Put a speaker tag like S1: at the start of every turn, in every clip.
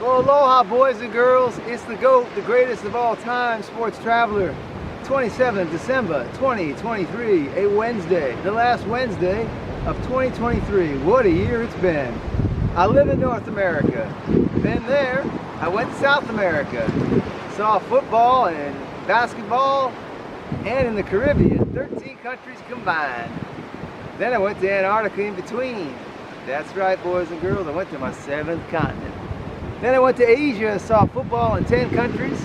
S1: Well, aloha, boys and girls. It's the GOAT, the greatest of all time, sports traveler. 27th December 2023, a Wednesday, the last Wednesday of 2023. What a year it's been. I live in North America. Been there. I went to South America. Saw football and basketball, and in the Caribbean, 13 countries combined. Then I went to Antarctica in between. That's right, boys and girls, I went to my 7th continent. Then I went to Asia and saw football in 10 countries,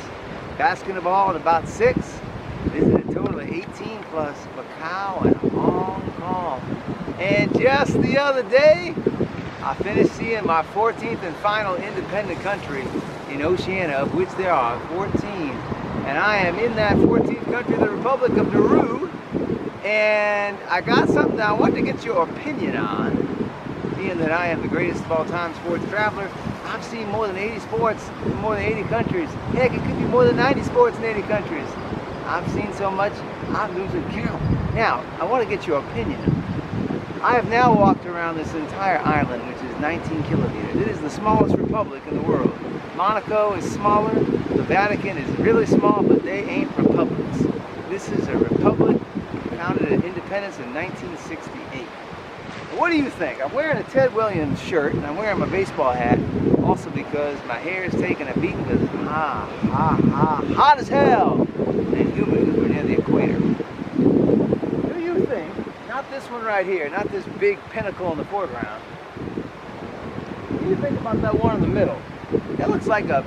S1: basketball in about 6, visited a total of 18 plus Macau and Hong Kong. And just the other day, I finished seeing my 14th and final independent country in Oceania, of which there are 14. And I am in that 14th country, the Republic of Nauru. And I got something I want to get your opinion on, being that I am the greatest of all time sports traveler. I've seen more than 80 sports in more than 80 countries. Heck, it could be more than 90 sports in 80 countries. I've seen so much, I'm losing count. Now, I want to get your opinion. I have now walked around this entire island, which is 19 kilometers. It is the smallest republic in the world. Monaco is smaller, the Vatican is really small, but they ain't republics. This is a republic founded at independence in 1968. What do you think? I'm wearing a Ted Williams shirt and I'm wearing my baseball hat, also because my hair is taking a beating because it's hot as hell and humid because we're near the equator. Do you think, not this one right here, not this big pinnacle in the foreground, what do you think about that one in the middle? That looks like a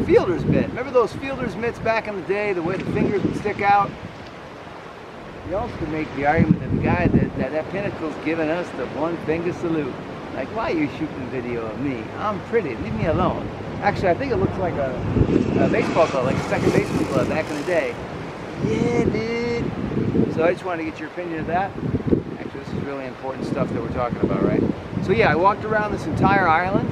S1: fielder's mitt. Remember those fielder's mitts back in the day, the way the fingers would stick out? You also could make the argument that the guy that pinnacle's giving us the one finger salute. Like, why are you shooting video of me? I'm pretty, leave me alone. Actually, I think it looks like a baseball glove, like a second baseman glove back in the day. Yeah, dude. So I just wanted to get your opinion of that. Actually, this is really important stuff that we're talking about, right? So yeah, I walked around this entire island,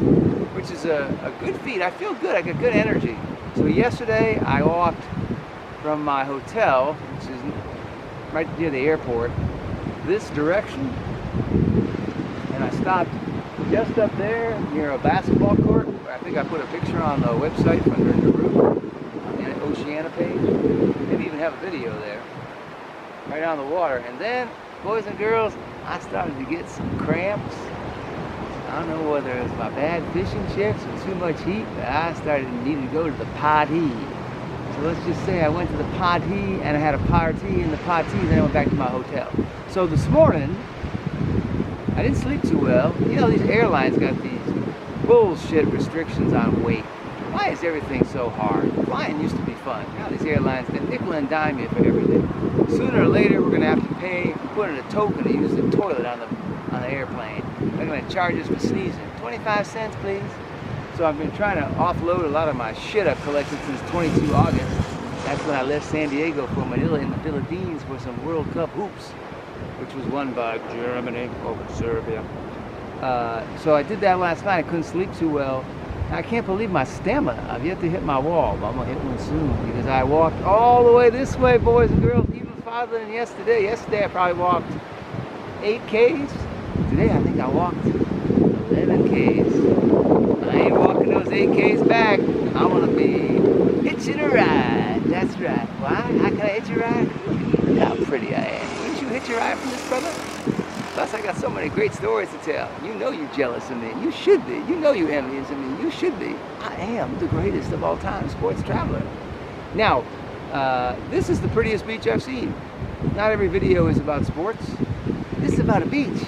S1: which is a good feat. I feel good, I got good energy. So yesterday, I walked from my hotel, which is right near the airport, this direction, and I stopped just up there near a basketball court. I think I put a picture on the website from Nauru, on the Oceania page. Maybe even have a video there, right on the water. And then, boys and girls, I started to get some cramps. I don't know whether it's my bad fishing chips or too much heat, but I started needing to go to the potty. So let's just say I went to the potty and I had a party in the potty, and then I went back to my hotel. So this morning, I didn't sleep too well. You know, these airlines got these bullshit restrictions on weight. Why is everything so hard? Flying used to be fun. Now these airlines, they nickel and dime you for everything. Sooner or later, we're going to have to pay, put in a token to use the toilet on the airplane. They're going to charge us for sneezing. 25 cents, please. So I've been trying to offload a lot of my shit I've collected since 22 August. That's when I left San Diego for Manila in the Philippines for some World Cup hoops, which was won by Germany over Serbia. So I did that last night. I couldn't sleep too well. I can't believe my stamina. I've yet to hit my wall, but I'm going to hit one soon because I walked all the way this way, boys and girls, even farther than yesterday. Yesterday I probably walked 8 Ks. Today I think I walked 11 Ks. I ain't walking those 8 Ks back. I want to be hitching a ride. That's right. Why? How can I hitch a ride? Look how pretty I am. Wouldn't you hitch a ride from this brother? Plus, I got so many great stories to tell. You know you're jealous of me. You should be. You know you're envious of me. You should be. I am the greatest of all time sports traveler. Now, this is the prettiest beach I've seen. Not every video is about sports. This is about a beach.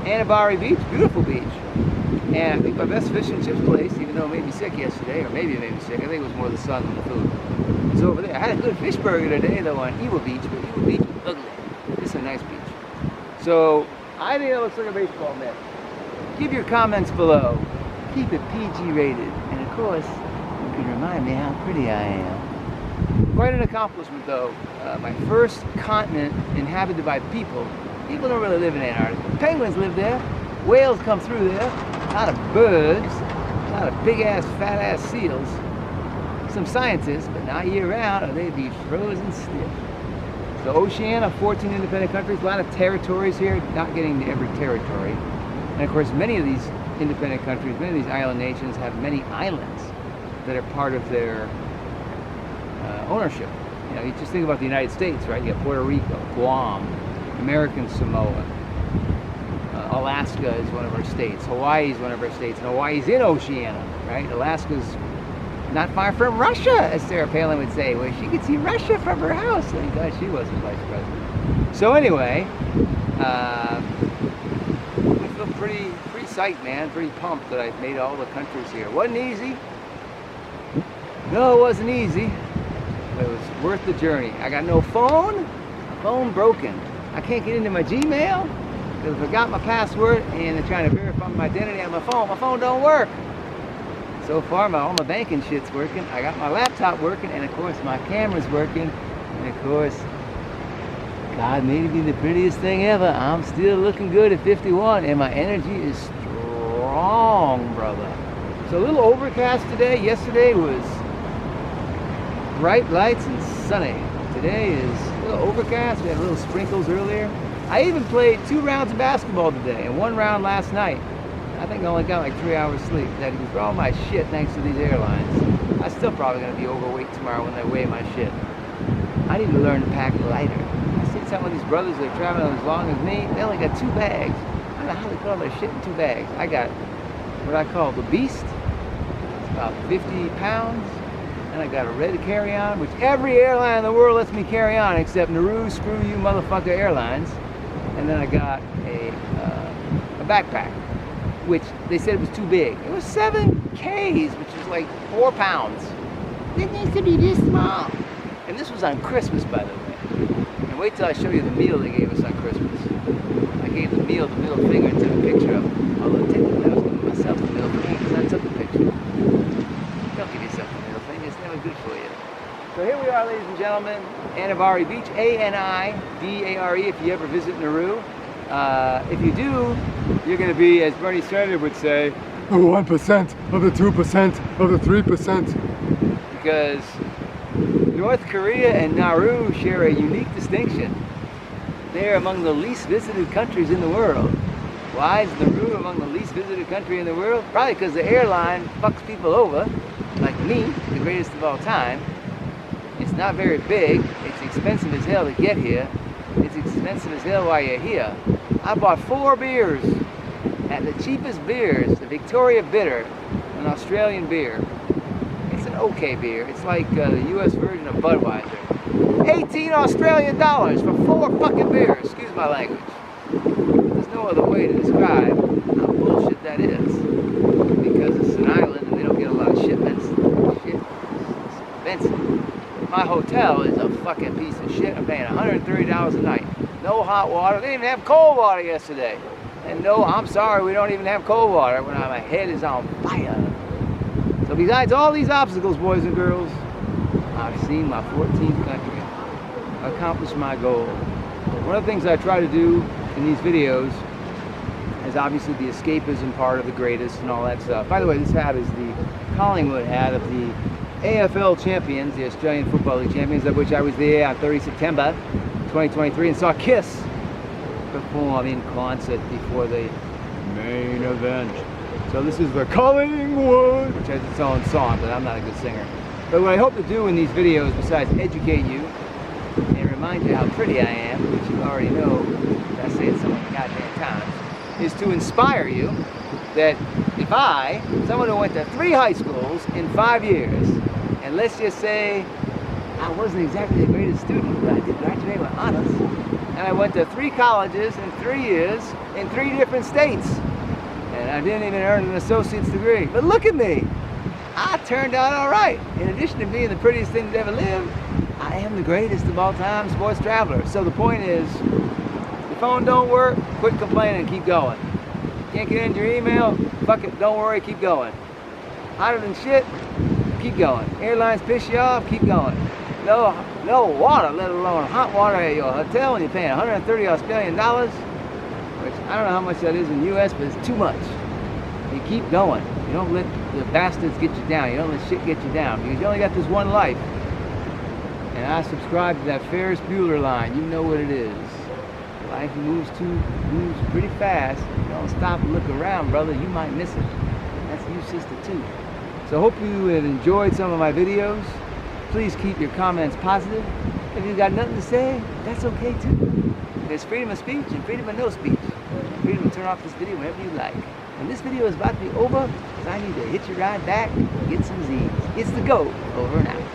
S1: Anibare Beach, beautiful beach. And I think my best fish and chips place, even though it made me sick yesterday, or maybe it made me sick, I think it was more the sun than the food. It's over there. I had a good fish burger today, though, on Ewa Beach, but Ewa Beach was ugly. This is a nice beach. So, I think it looks like a baseball net. Give your comments below. Keep it PG rated. And of course, you can remind me how pretty I am. Quite an accomplishment, though. My first continent inhabited by people. People don't really live in Antarctica. Penguins live there. Whales come through there. A lot of birds. A lot of big-ass, fat-ass seals. Some scientists, but not year-round, or they'd be frozen stiff. So Oceania, 14 independent countries, a lot of territories here, not getting to every territory. And of course, many of these independent countries, many of these island nations have many islands that are part of their ownership. You know, you just think about the United States, right? You have Puerto Rico, Guam, American Samoa, Alaska is one of our states, Hawaii is one of our states, and Hawaii's in Oceania, right? Alaska's not far from Russia, as Sarah Palin would say, where she could see Russia from her house. Thank God she wasn't vice president. So anyway, I feel pretty psyched, man, pretty pumped that I've made all the countries here. Wasn't easy. No, it wasn't easy, but it was worth the journey. I got no phone, my phone broken. I can't get into my Gmail because I forgot my password and they're trying to verify my identity on my phone don't work. So far, all my banking shit's working. I got my laptop working, and of course my camera's working, and of course, God made me the prettiest thing ever. I'm still looking good at 51, and my energy is strong, brother. So a little overcast today. Yesterday was bright lights and sunny. Today is a little overcast. We had little sprinkles earlier. I even played 2 rounds of basketball today, and 1 round last night. I think I only got like 3 hours sleep. That was for all my shit thanks to these airlines. I'm still probably going to be overweight tomorrow when they weigh my shit. I need to learn to pack lighter. I see some of these brothers that are traveling as long as me, they only got 2 bags. I don't know how they put all their shit in 2 bags. I got what I call the Beast. It's about 50 pounds. And I got a red carry-on, which every airline in the world lets me carry on except Nauru, screw you motherfucker airlines. And then I got a backpack, which they said it was too big. It was 7 Ks, which was like 4 pounds. It needs to be this small. And this was on Christmas, by the way. And wait till I show you the meal they gave us on Christmas. I gave the meal the middle finger and took a picture of it. Although technically I was giving myself the middle finger because I took the picture. Don't give yourself the middle finger, it's never good for you. So here we are, ladies and gentlemen, Anibare Beach, A-N-I-B-A-R-E, if you ever visit Nauru. If you do, you're going to be, as Bernie Sanders would say, 1% of the 2% of the 3%. Because North Korea and Nauru share a unique distinction. They're among the least visited countries in the world. Why is Nauru among the least visited country in the world? Probably because the airline fucks people over, like me, the greatest of all time. It's not very big. It's expensive as hell to get here. It's expensive as hell while you're here. I bought 4 beers at the cheapest beers, the Victoria Bitter, an Australian beer. It's an okay beer. It's like the US version of Budweiser. 18 Australian dollars for 4 fucking beers. Excuse my language. There's no other way to describe how bullshit that is. Because it's an island and they don't get a lot of shipments. Shit is expensive. My hotel is a fucking piece of shit. I'm paying $130 a night. No hot water. They didn't even have cold water yesterday. And no, I'm sorry, we don't even have cold water when my head is on fire. So besides all these obstacles, boys and girls, I've seen my 14th country. Accomplished my goal. One of the things I try to do in these videos is obviously the escapism part of the greatest and all that stuff. By the way, this hat is the Collingwood hat of the AFL champions, the Australian Football League champions, of which I was there on 30 September 2023 and saw Kiss perform in concert before the main event. So this is the Collingwood, which has its own song, but I'm not a good singer. But what I hope to do in these videos, besides educate you and remind you how pretty I am, which you already know, I say it so many goddamn times, is to inspire you that if someone who went to 3 high schools in 5 years, and let's just say I wasn't exactly the greatest student, but I did graduate with honors, and I went to 3 colleges in 3 years in 3 different states, and I didn't even earn an associate's degree. But look at me, I turned out all right. In addition to being the prettiest thing that ever lived, I am the greatest of all time sports traveler. So the point is, your phone don't work, quit complaining and keep going. Can't get into your email, fuck it, don't worry, keep going. Hotter than shit, keep going. Airlines piss you off, keep going. No water, let alone hot water at your hotel when you're paying 130 Australian dollars, which I don't know how much that is in the US, but it's too much. You keep going. You don't let the bastards get you down. You don't let shit get you down, because you only got this one life. And I subscribe to that Ferris Bueller line. You know what it is. Life moves pretty fast. Don't stop and look around, brother. You might miss it. That's you, sister, too. So hope you have enjoyed some of my videos. Please keep your comments positive. If you've got nothing to say, that's okay too. There's freedom of speech and freedom of no speech. Freedom to turn off this video whenever you like. When this video is about to be over, I need to hit you right back and get some Z's. It's the GOAT, over and out.